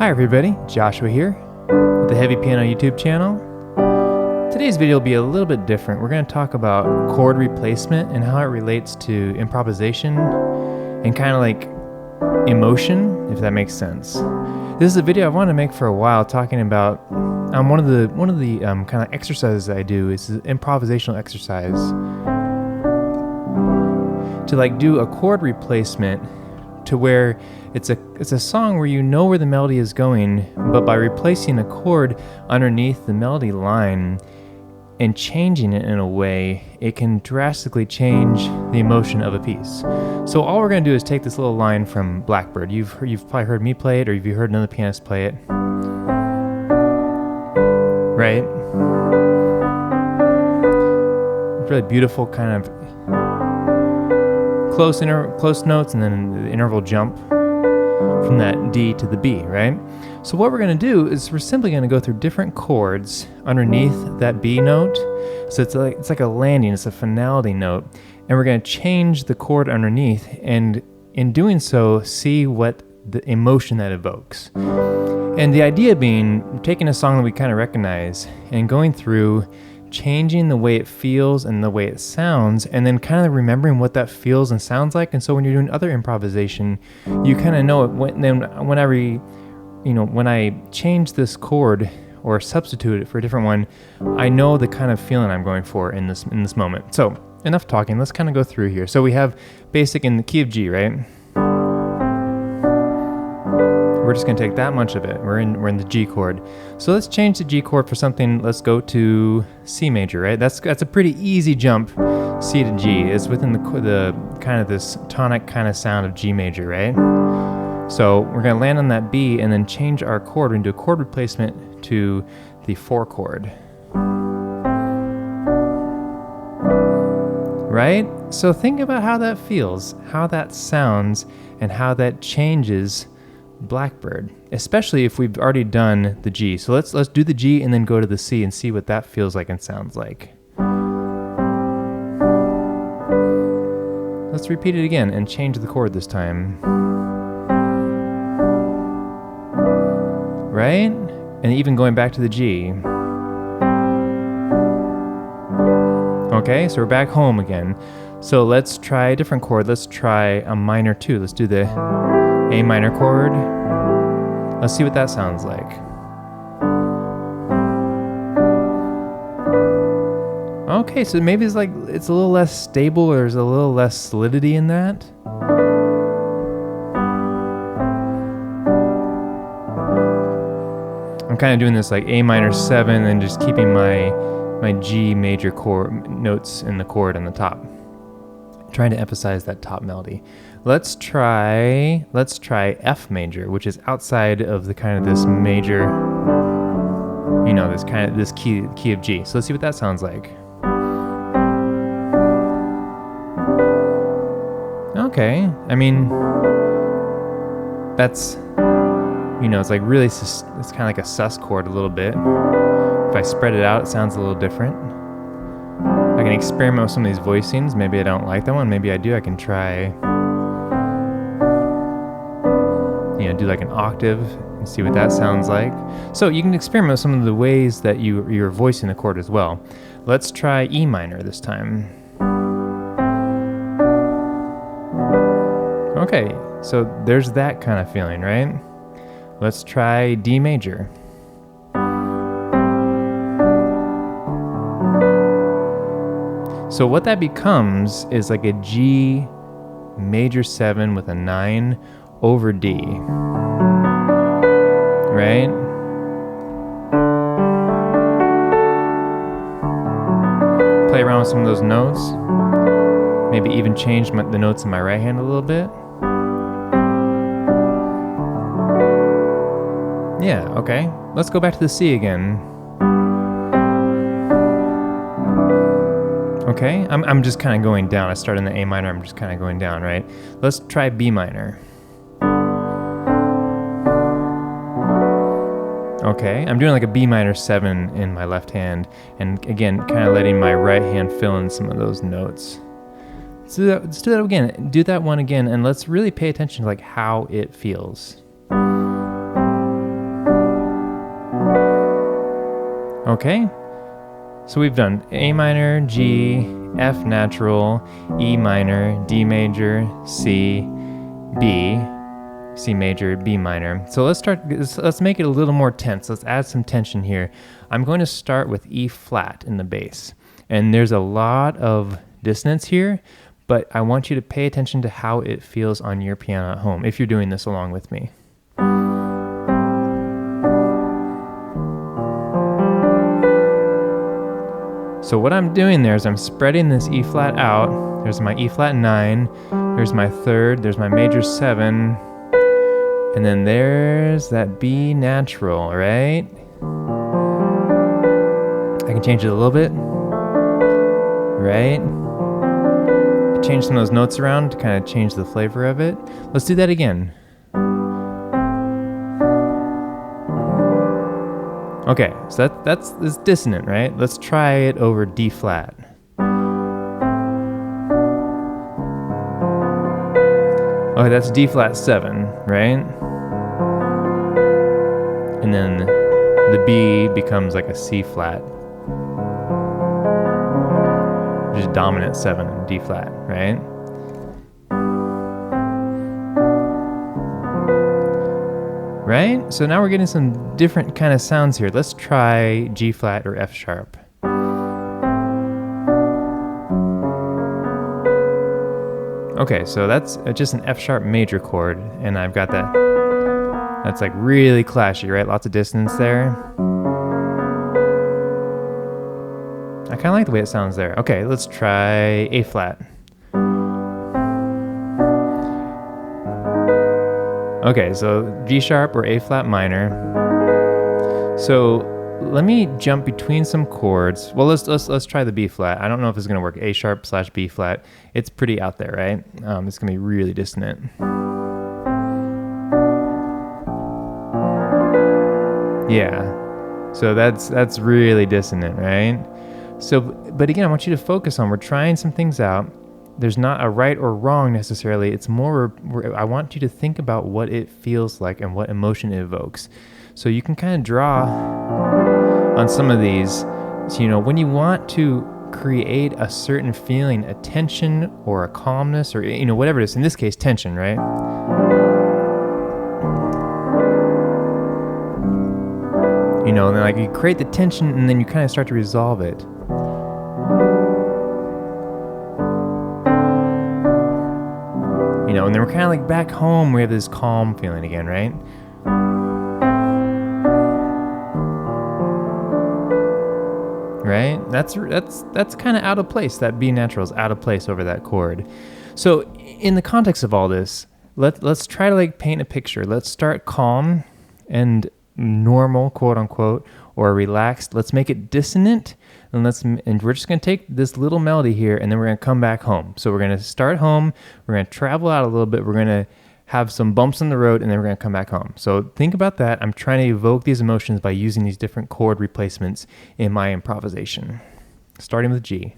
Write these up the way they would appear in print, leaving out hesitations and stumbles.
Hi everybody, Joshua here with the Heavy Piano YouTube channel. Today's video will be a little bit different. We're going to talk about chord replacement and how it relates to improvisation and kind of like emotion, if that makes sense. This is a video I've wanted to make for a while, talking about one of the kind of exercises I do is an improvisational exercise to like do a chord replacement to where it's a song where you know where the melody is going, but by replacing a chord underneath the melody line and changing it in a way, it can drastically change the emotion of a piece. So all we're going to do is take this little line from Blackbird. You've probably heard me play it, or you've heard another pianist play it, right? It's really beautiful, kind of close notes, and then the interval jump from that D to the B, right? So what we're going to do is we're simply going to go through different chords underneath that B note. So it's like a landing, it's a finality note, and we're going to change the chord underneath, and in doing so, see what the emotion that evokes. And the idea being taking a song that we kind of recognize and going through changing the way it feels and the way it sounds, and then kind of remembering what that feels and sounds like. And so when you're doing other improvisation, you kind of know it. When I change this chord or substitute it for a different one, I know the kind of feeling I'm going for in this moment. So enough talking. Let's kind of go through here. So we have basic in the key of G, right? We're just going to take that much of it. We're in the G chord. So let's change the G chord for something. Let's go to C major, right? That's a pretty easy jump. C to G is within the kind of this tonic kind of sound of G major, right? So we're going to land on that B and then change our chord. We're going to do a chord replacement to the 4 chord. Right? So think about how that feels, how that sounds, and how that changes Blackbird, especially if we've already done the G. So let's do the G and then go to the C and see what that feels like and sounds like. Let's repeat it again and change the chord this time. Right? And even going back to the G. Okay, so we're back home again. So let's try a different chord. Let's try a minor 2. Let's do the A minor chord. Let's see what that sounds like. Okay, so maybe it's a little less stable, or there's a little less solidity in that. I'm kind of doing this like A minor 7 and just keeping my G major chord notes in the chord on the top. Trying to emphasize that top melody. Let's try F major, which is outside of the kind of this major, this key of G. So let's see what that sounds like. Okay, I mean, that's, it's like really, it's kind of like a sus chord a little bit. If I spread it out, it sounds a little different. I can experiment with some of these voicings. Maybe I don't like that one. Maybe I do. I can try, do like an octave and see what that sounds like. So you can experiment with some of the ways that you're voicing the chord as well. Let's try E minor this time. Okay, so there's that kind of feeling, right? Let's try D major. So what that becomes is like a G major 7 with a 9 over D, right? Play around with some of those notes. Maybe even change the notes in my right hand a little bit. Yeah, okay. Let's go back to the C again. Okay, I'm just kind of going down. I started in the A minor, I'm just kind of going down, right? Let's try B minor. Okay, I'm doing like a B minor 7 in my left hand, and again, kind of letting my right hand fill in some of those notes. Let's do that again. Do that one again, and let's really pay attention to like how it feels. Okay, so we've done A minor, G, F natural, E minor, D major, C, B, C major, B minor. So let's make it a little more tense. Let's add some tension here. I'm going to start with E flat in the bass. And there's a lot of dissonance here, but I want you to pay attention to how it feels on your piano at home if you're doing this along with me. So what I'm doing there is I'm spreading this E flat out. There's my E flat 9, there's my 3rd, there's my major 7, and then there's that B natural, right? I can change it a little bit, right? Change some of those notes around to kind of change the flavor of it. Let's do that again. Okay, so that's dissonant, right? Let's try it over D flat. Okay, that's D flat 7, right? And then the B becomes like a C flat, which is dominant 7 in D flat, right? Right? So now we're getting some different kind of sounds here. Let's try G flat or F sharp. Okay, so that's just an F sharp major chord, and I've got that. That's like really clashy, right? Lots of dissonance there. I kind of like the way it sounds there. Okay, let's try A flat. Okay, so G sharp or A flat minor. So let me jump between some chords. Well, let's try the B flat. I don't know if it's gonna work. A sharp / B flat. It's pretty out there, right? It's gonna be really dissonant. Yeah. So that's really dissonant, right? So, but again, I want you to focus on, we're trying some things out. There's not a right or wrong necessarily. It's more, I want you to think about what it feels like and what emotion it evokes. So you can kind of draw on some of these. So, you know, when you want to create a certain feeling, a tension or a calmness or, you know, whatever it is, in this case, tension, right? You know, and then like you create the tension and then you kind of start to resolve it. You know, and then we're kind of like back home, we have this calm feeling again, right? Right? That's kind of out of place. That B natural is out of place over that chord. So in the context of all this, let's try to like paint a picture. Let's start calm and normal, quote unquote, or relaxed. Let's make it dissonant, and we're just going to take this little melody here, and then we're going to come back home. So we're going to start home, we're going to travel out a little bit, we're going to have some bumps in the road, and then we're going to come back home. So think about that. I'm trying to evoke these emotions by using these different chord replacements in my improvisation, starting with G.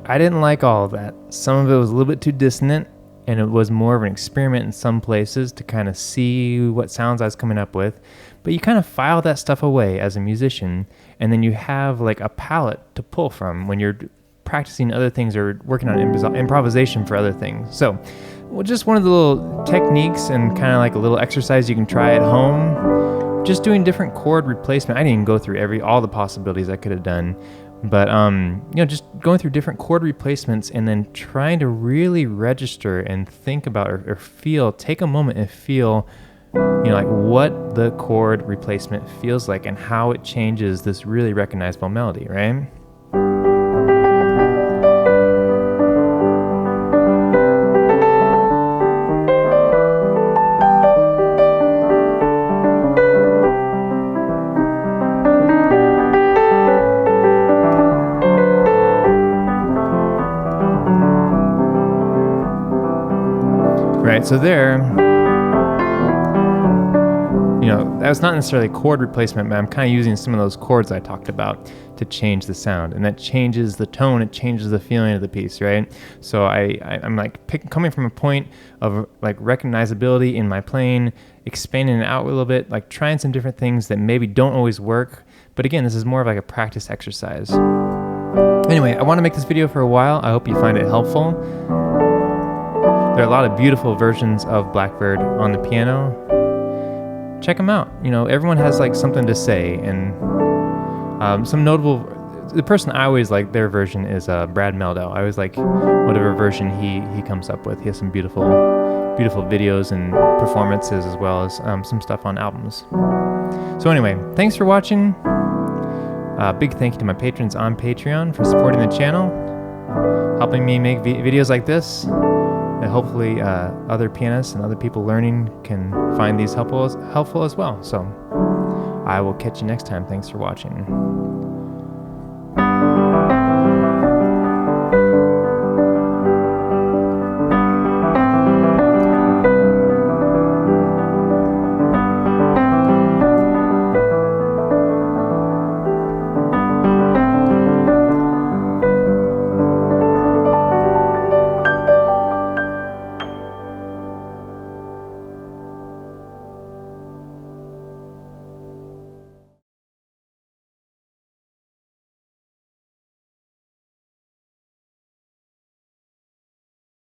I didn't like all of that. Some of it was a little bit too dissonant, and it was more of an experiment in some places to kind of see what sounds I was coming up with. But you kind of file that stuff away as a musician, and then you have like a palette to pull from when you're practicing other things or working on improvisation for other things. So, well, just one of the little techniques and kind of like a little exercise you can try at home. Just doing different chord replacement. I didn't even go through all the possibilities I could have done. But, just going through different chord replacements and then trying to really register and think about or feel, take a moment and feel, like what the chord replacement feels like and how it changes this really recognizable melody, right? Right, so there, that was not necessarily chord replacement, but I'm kind of using some of those chords I talked about to change the sound, and that changes the tone, it changes the feeling of the piece, right? So I'm like coming from a point of like recognizability in my playing, expanding it out a little bit, like trying some different things that maybe don't always work, but again, this is more of like a practice exercise. Anyway, I want to make this video for a while. I hope you find it helpful. There are a lot of beautiful versions of Blackbird on the piano. Check them out. Everyone has like something to say, and some notable. The person I always like their version is Brad Mehldau. I always like whatever version he comes up with. He has some beautiful videos and performances, as well as some stuff on albums. So anyway, thanks for watching. Big thank you to my patrons on Patreon for supporting the channel, helping me make videos like this. And hopefully other pianists and other people learning can find these helpful as well. So I will catch you next time. Thanks for watching.